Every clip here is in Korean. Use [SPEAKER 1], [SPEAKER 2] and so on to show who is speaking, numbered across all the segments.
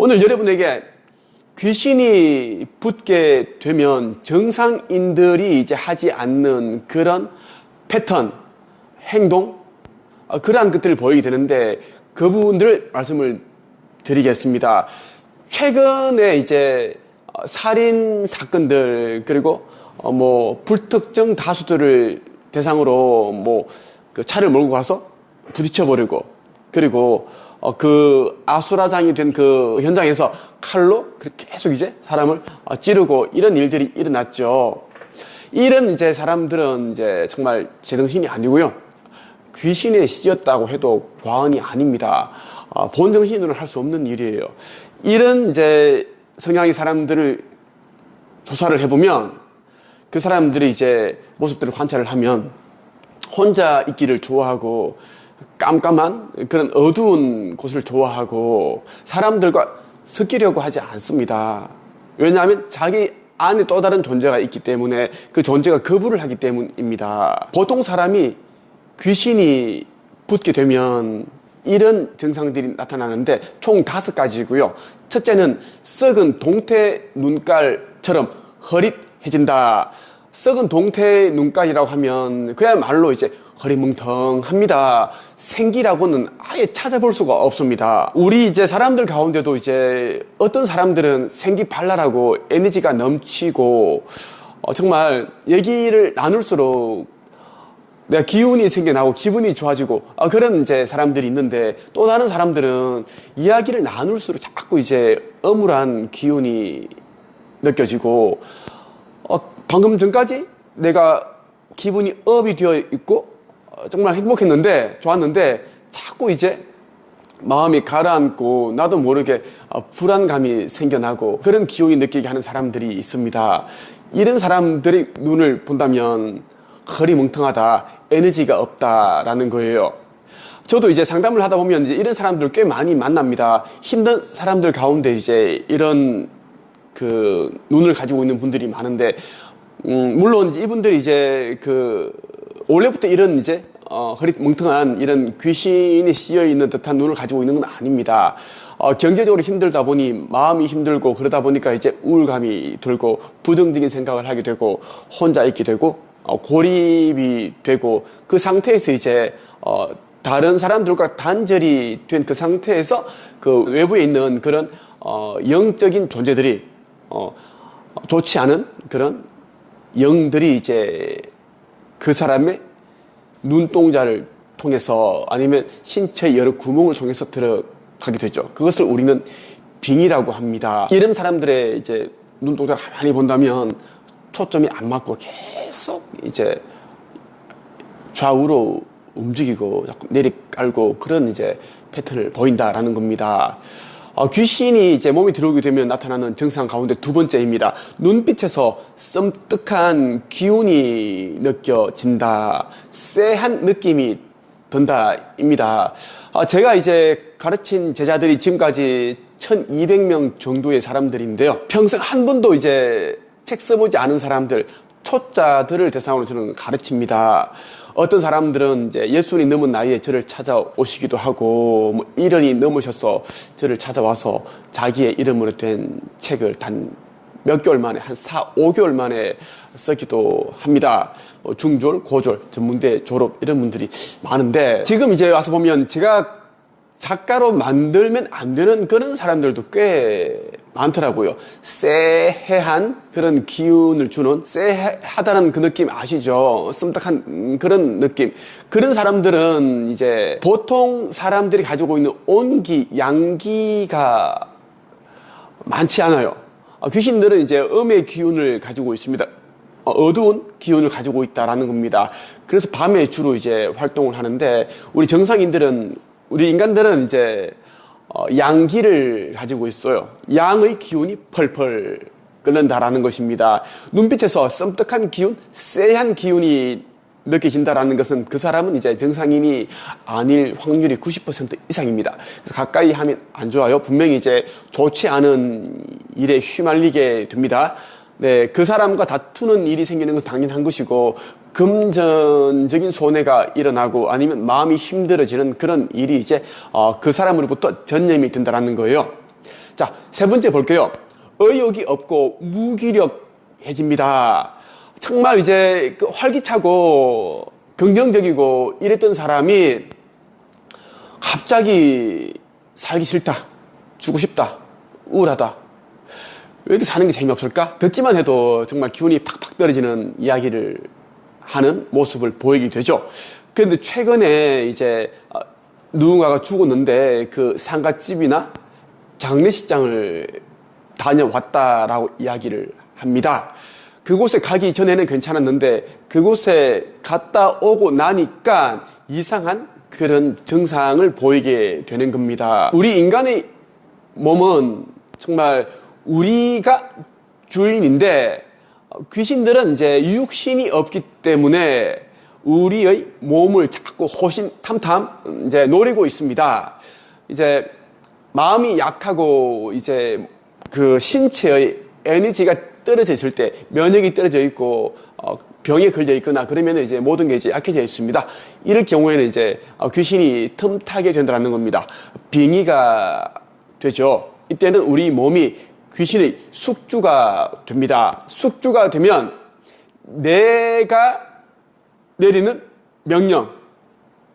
[SPEAKER 1] 오늘 여러분에게 귀신이 붙게 되면 정상인들이 이제 하지 않는 그런 패턴, 행동, 그러한 것들을 보이게 되는데 그 부분들을 말씀을 드리겠습니다. 최근에 이제 살인 사건들 그리고 불특정 다수들을 대상으로 그 차를 몰고 가서 부딪혀 버리고 그리고 그 아수라장이 된 그 현장에서 칼로 계속 이제 사람을 찌르고 이런 일들이 일어났죠. 이런 이제 사람들은 이제 정말 제정신이 아니고요. 귀신에 씌였다고 해도 과언이 아닙니다. 본정신으로는 할 수 없는 일이에요. 이런 이제 성향의 사람들을 조사를 해보면 그 사람들이 이제 모습들을 관찰을 하면 혼자 있기를 좋아하고 깜깜한 그런 어두운 곳을 좋아하고 사람들과 섞이려고 하지 않습니다. 왜냐하면 자기 안에 또 다른 존재가 있기 때문에 그 존재가 거부를 하기 때문입니다. 보통 사람이 귀신이 붙게 되면 이런 증상들이 나타나는데 총 5가지고요. 첫째는 썩은 동태 눈깔처럼 흐릿해진다. 썩은 동태 눈깔이라고 하면 그야말로 이제 허리멍텅합니다. 생기라고는 아예 찾아볼 수가 없습니다. 우리 이제 사람들 가운데도 이제 어떤 사람들은 생기 발랄하고 에너지가 넘치고 정말 얘기를 나눌수록 내가 기운이 생겨나고 기분이 좋아지고 그런 이제 사람들이 있는데 또 다른 사람들은 이야기를 나눌수록 자꾸 이제 엄울한 기운이 느껴지고 방금 전까지 내가 기분이 업이 되어 있고 정말 행복했는데 좋았는데 자꾸 이제 마음이 가라앉고 나도 모르게 불안감이 생겨나고 그런 기운이 느끼게 하는 사람들이 있습니다. 이런 사람들의 눈을 본다면 허리멍텅하다, 에너지가 없다라는 거예요. 저도 이제 상담을 하다 보면 이제 이런 사람들 꽤 많이 만납니다. 힘든 사람들 가운데 이제 이런 그 눈을 가지고 있는 분들이 많은데 물론 이제 이분들이 이제 원래부터 이런 이제 허리멍텅한 이런 귀신이 씌여 있는 듯한 눈을 가지고 있는 건 아닙니다. 경제적으로 힘들다 보니 마음이 힘들고 그러다 보니까 이제 우울감이 들고 부정적인 생각을 하게 되고 혼자 있게 되고 고립이 되고 그 상태에서 이제 다른 사람들과 단절이 된 그 상태에서 그 외부에 있는 그런 영적인 존재들이 좋지 않은 그런 영들이 이제 그 사람의 눈동자를 통해서 아니면 신체의 여러 구멍을 통해서 들어가게 되죠. 그것을 우리는 빙이라고 합니다. 이런 사람들의 이제 눈동자를 가만히 본다면 초점이 안 맞고 계속 이제 좌우로 움직이고 자꾸 내리깔고 그런 이제 패턴을 보인다라는 겁니다. 귀신이 이제 몸에 들어오게 되면 나타나는 증상 가운데 2번째입니다. 눈빛에서 섬뜩한 기운이 느껴진다. 쎄한 느낌이 든다입니다. 제가 이제 가르친 제자들이 지금까지 1200명 정도의 사람들인데요. 평생 한 번도 이제 책 써보지 않은 사람들, 초짜들을 대상으로 저는 가르칩니다. 어떤 사람들은 이제 60이 넘은 나이에 저를 찾아오시기도 하고 1년이 넘으셔서 저를 찾아와서 자기의 이름으로 된 책을 단 몇 개월 만에 한 4, 5개월 만에 쓰기도 합니다. 중졸, 고졸, 전문대 졸업 이런 분들이 많은데 지금 이제 와서 보면 제가 작가로 만들면 안 되는 그런 사람들도 꽤 많더라고요. 쎄해한 그런 기운을 주는 쎄하다는 그 느낌 아시죠? 씀딱한 그런 느낌. 그런 사람들은 이제 보통 사람들이 가지고 있는 온기, 양기가 많지 않아요. 귀신들은 이제 음의 기운을 가지고 있습니다. 어두운 기운을 가지고 있다라는 겁니다. 그래서 밤에 주로 이제 활동을 하는데 우리 정상인들은 우리 인간들은 이제 양기를 가지고 있어요. 양의 기운이 펄펄 끓는다라는 것입니다. 눈빛에서 섬뜩한 기운, 쎄한 기운이 느껴진다라는 것은 그 사람은 이제 정상인이 아닐 확률이 90% 이상입니다. 그래서 가까이 하면 안 좋아요. 분명히 이제 좋지 않은 일에 휘말리게 됩니다. 네, 그 사람과 다투는 일이 생기는 건 당연한 것이고 금전적인 손해가 일어나고 아니면 마음이 힘들어지는 그런 일이 이제 그 사람으로부터 전염이 된다라는 거예요. 자, 세 번째 볼게요. 의욕이 없고 무기력해집니다. 정말 이제 그 활기차고 긍정적이고 이랬던 사람이 갑자기 살기 싫다, 죽고 싶다, 우울하다. 왜 이렇게 사는 게 재미없을까? 듣기만 해도 정말 기운이 팍팍 떨어지는 이야기를 하는 모습을 보이게 되죠. 그런데 최근에 이제 누군가가 죽었는데 그 상갓집이나 장례식장을 다녀왔다라고 이야기를 합니다. 그곳에 가기 전에는 괜찮았는데 그곳에 갔다 오고 나니까 이상한 그런 증상을 보이게 되는 겁니다. 우리 인간의 몸은 정말 우리가 주인인데 귀신들은 이제 육신이 없기 때문에 우리의 몸을 자꾸 호신탐탐 이제 노리고 있습니다. 이제 마음이 약하고 이제 그 신체의 에너지가 떨어져 있을 때, 면역이 떨어져 있고 병에 걸려 있거나 그러면 이제 모든 게 이제 약해져 있습니다. 이럴 경우에는 이제 귀신이 틈타게 된다는 겁니다. 빙의가 되죠. 이때는 우리 몸이 귀신의 숙주가 됩니다. 숙주가 되면 내가 내리는 명령,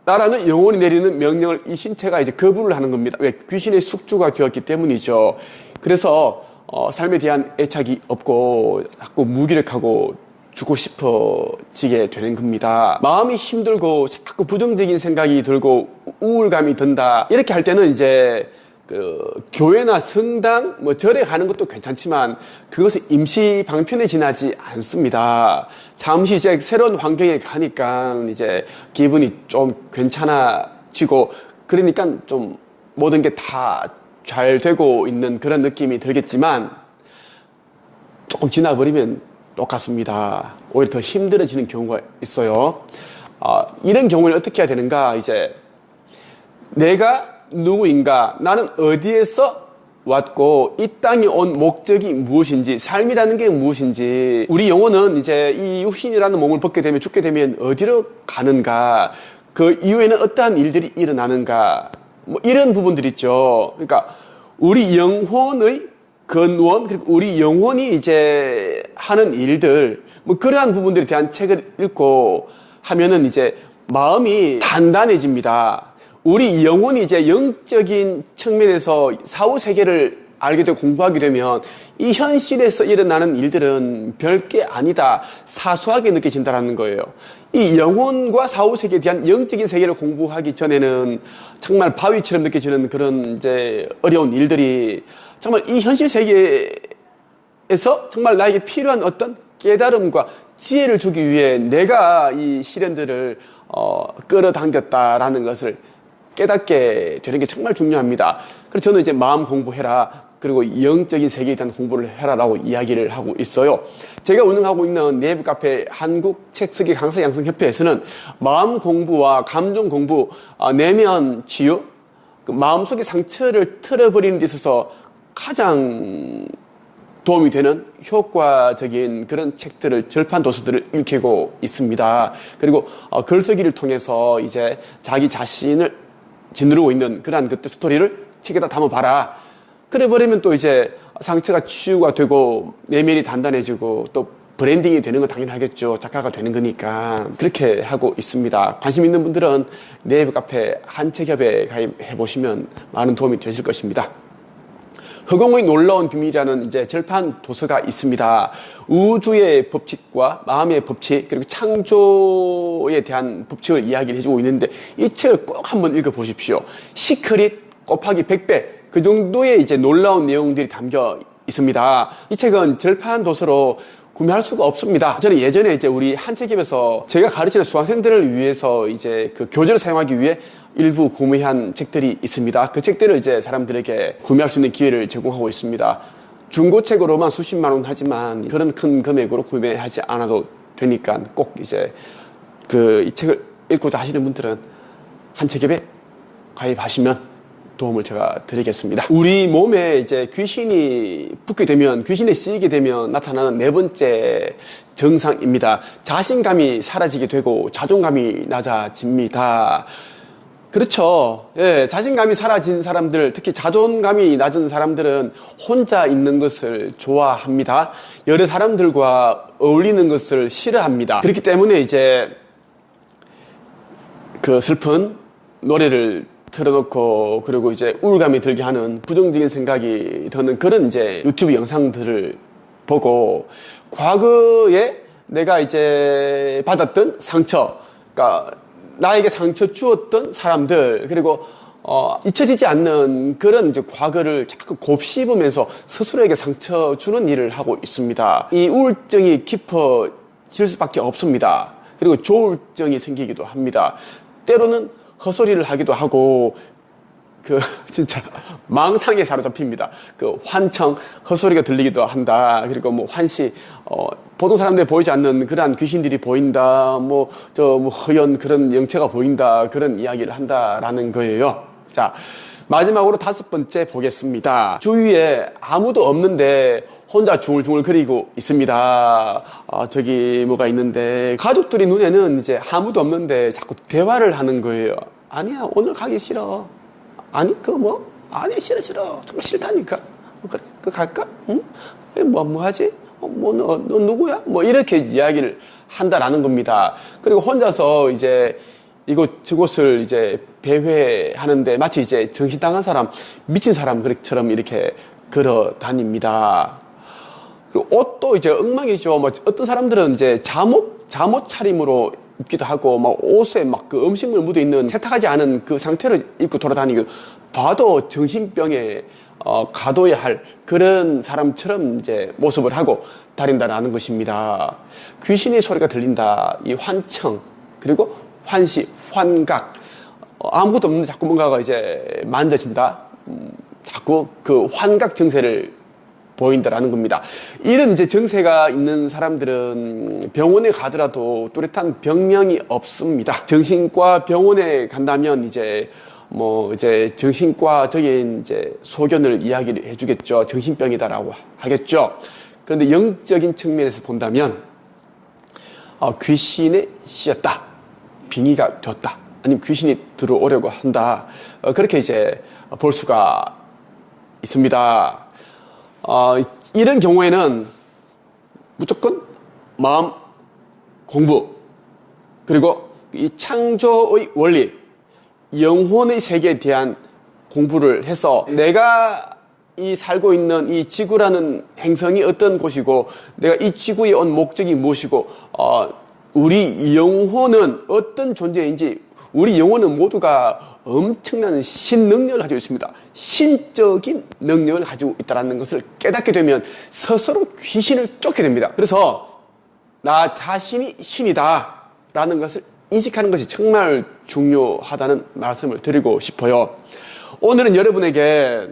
[SPEAKER 1] 나라는 영혼이 내리는 명령을 이 신체가 이제 거부를 하는 겁니다. 왜? 귀신의 숙주가 되었기 때문이죠. 그래서 삶에 대한 애착이 없고 자꾸 무기력하고 죽고 싶어지게 되는 겁니다. 마음이 힘들고 자꾸 부정적인 생각이 들고 우울감이 든다. 이렇게 할 때는 이제 그 교회나 성당, 절에 가는 것도 괜찮지만 그것은 임시 방편에 지나지 않습니다. 잠시 이제 새로운 환경에 가니까 이제 기분이 좀 괜찮아지고 그러니까 좀 모든 게 다 잘 되고 있는 그런 느낌이 들겠지만 조금 지나버리면 똑같습니다. 오히려 더 힘들어지는 경우가 있어요. 이런 경우는 어떻게 해야 되는가? 이제 내가 누구인가? 나는 어디에서 왔고 이 땅에 온 목적이 무엇인지, 삶이라는 게 무엇인지, 우리 영혼은 이제 이 육신이라는 몸을 벗게 되면 죽게 되면 어디로 가는가? 그 이후에는 어떠한 일들이 일어나는가? 이런 부분들 있죠. 그러니까 우리 영혼의 근원, 그리고 우리 영혼이 이제 하는 일들, 그러한 부분들에 대한 책을 읽고 하면은 이제 마음이 단단해집니다. 우리 영혼이 이제 영적인 측면에서 사후 세계를 알게 되고 공부하게 되면 이 현실에서 일어나는 일들은 별게 아니다, 사소하게 느껴진다는 거예요. 이 영혼과 사후 세계에 대한 영적인 세계를 공부하기 전에는 정말 바위처럼 느껴지는 그런 이제 어려운 일들이 정말 이 현실 세계에서 정말 나에게 필요한 어떤 깨달음과 지혜를 주기 위해 내가 이 시련들을 끌어당겼다라는 것을 깨닫게 되는 게 정말 중요합니다. 그래서 저는 이제 마음 공부해라, 그리고 영적인 세계에 대한 공부를 해라라고 이야기를 하고 있어요. 제가 운영하고 있는 네이버 카페 한국책쓰기 강사 양성협회에서는 마음 공부와 감정 공부, 내면 치유, 그 마음속의 상처를 털어버리는 데 있어서 가장 도움이 되는 효과적인 그런 책들을, 절판 도서들을 읽히고 있습니다. 그리고 글쓰기를 통해서 이제 자기 자신을 짓누르고 있는 그러한 그때 스토리를 책에다 담아봐라. 그래 버리면 또 이제 상처가 치유가 되고 내면이 단단해지고 또 브랜딩이 되는 건 당연하겠죠. 작가가 되는 거니까. 그렇게 하고 있습니다. 관심 있는 분들은 네이버 카페 한책협에 가입해 보시면 많은 도움이 되실 것입니다. 허공의 놀라운 비밀이라는 이제 절판 도서가 있습니다. 우주의 법칙과 마음의 법칙, 그리고 창조에 대한 법칙을 이야기를 해주고 있는데 이 책을 꼭 한번 읽어보십시오. 시크릿 곱하기 100배, 그 정도의 이제 놀라운 내용들이 담겨 있습니다. 이 책은 절판 도서로 구매할 수가 없습니다. 저는 예전에 이제 우리 한책협에서 제가 가르치는 수강생들을 위해서 이제 그 교재를 사용하기 위해 일부 구매한 책들이 있습니다. 그 책들을 이제 사람들에게 구매할 수 있는 기회를 제공하고 있습니다. 중고책으로만 수십만 원 하지만 그런 큰 금액으로 구매하지 않아도 되니까 꼭 이제 이 책을 읽고자 하시는 분들은 한책협에 가입하시면 도움을 제가 드리겠습니다. 우리 몸에 이제 귀신이 붙게 되면, 귀신에 쓰이게 되면 나타나는 네 번째 증상입니다. 자신감이 사라지게 되고 자존감이 낮아집니다. 그렇죠. 예, 자신감이 사라진 사람들, 특히 자존감이 낮은 사람들은 혼자 있는 것을 좋아합니다. 여러 사람들과 어울리는 것을 싫어합니다. 그렇기 때문에 이제 그 슬픈 노래를 틀어놓고 그리고 이제 우울감이 들게 하는 부정적인 생각이 드는 그런 이제 유튜브 영상들을 보고 과거에 내가 이제 받았던 상처, 그러니까 나에게 상처 주었던 사람들, 그리고 잊혀지지 않는 그런 이제 과거를 자꾸 곱씹으면서 스스로에게 상처 주는 일을 하고 있습니다. 이 우울증이 깊어질 수밖에 없습니다. 그리고 조울증이 생기기도 합니다. 때로는 헛소리를 하기도 하고 진짜 망상에 사로잡힙니다. 환청, 헛소리가 들리기도 한다. 그리고 환시, 보통 사람들이 보이지 않는 그러한 귀신들이 보인다. 허연 그런 영체가 보인다. 그런 이야기를 한다라는 거예요. 자, 마지막으로 5번째 보겠습니다. 주위에 아무도 없는데 혼자 중얼중얼 거리고 있습니다. 저기 뭐가 있는데 가족들이 눈에는 이제 아무도 없는데 자꾸 대화를 하는 거예요. 아니야, 오늘 가기 싫어. 아니, 아니, 싫어. 정말 싫다니까. 그래, 갈까? 응? 그래, 뭐 하지? 너 누구야? 이렇게 이야기를 한다라는 겁니다. 그리고 혼자서 이제 저곳을 이제 배회하는데 마치 이제 정신당한 사람, 미친 사람처럼 이렇게 걸어 다닙니다. 그리고 옷도 이제 엉망이죠. 어떤 사람들은 이제 잠옷 차림으로 입기도 하고, 옷에 그 음식물 묻어 있는 세탁하지 않은 그 상태로 입고 돌아다니고, 봐도 정신병에 가둬야 할 그런 사람처럼 이제 모습을 하고 다닌다라는 것입니다. 귀신의 소리가 들린다. 이 환청, 그리고 환시, 환각. 아무것도 없는데 자꾸 뭔가가 이제 만져진다. 자꾸 그 환각 증세를 보인다라는 겁니다. 이런 이제 증세가 있는 사람들은 병원에 가더라도 뚜렷한 병명이 없습니다. 정신과 병원에 간다면 이제 정신과적인 이제 소견을 이야기를 해주겠죠. 정신병이다라고 하겠죠. 그런데 영적인 측면에서 본다면 귀신에 씌였다, 빙의가 됐다, 아니면 귀신이 들어오려고 한다. 그렇게 이제 볼 수가 있습니다. 이런 경우에는 무조건 마음 공부, 그리고 이 창조의 원리, 영혼의 세계에 대한 공부를 해서 내가 살고 있는 이 지구라는 행성이 어떤 곳이고, 내가 이 지구에 온 목적이 무엇이고, 우리 영혼은 어떤 존재인지, 우리 영혼은 모두가 엄청난 신능력을 가지고 있습니다. 신적인 능력을 가지고 있다는 것을 깨닫게 되면 스스로 귀신을 쫓게 됩니다. 그래서 나 자신이 신이다 라는 것을 인식하는 것이 정말 중요하다는 말씀을 드리고 싶어요. 오늘은 여러분에게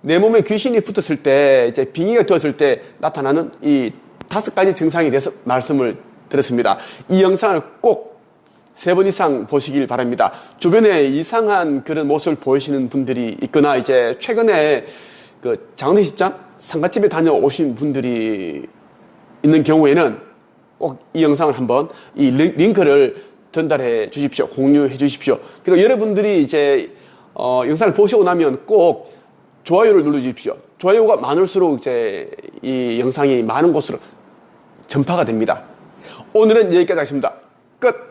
[SPEAKER 1] 내 몸에 귀신이 붙었을 때, 이제 빙의가 되었을 때 나타나는 이 5가지 증상에 대해서 말씀을 드렸습니다. 이 영상을 꼭 3번 이상 보시길 바랍니다. 주변에 이상한 그런 모습을 보이시는 분들이 있거나, 이제 최근에 그 장례식장, 상가집에 다녀오신 분들이 있는 경우에는 꼭 이 영상을 한번, 이 링크를 전달해 주십시오. 공유해 주십시오. 그리고 여러분들이 이제 영상을 보시고 나면 꼭 좋아요를 눌러 주십시오. 좋아요가 많을수록 이제 이 영상이 많은 곳으로 전파가 됩니다. 오늘은 여기까지 하겠습니다. 끝!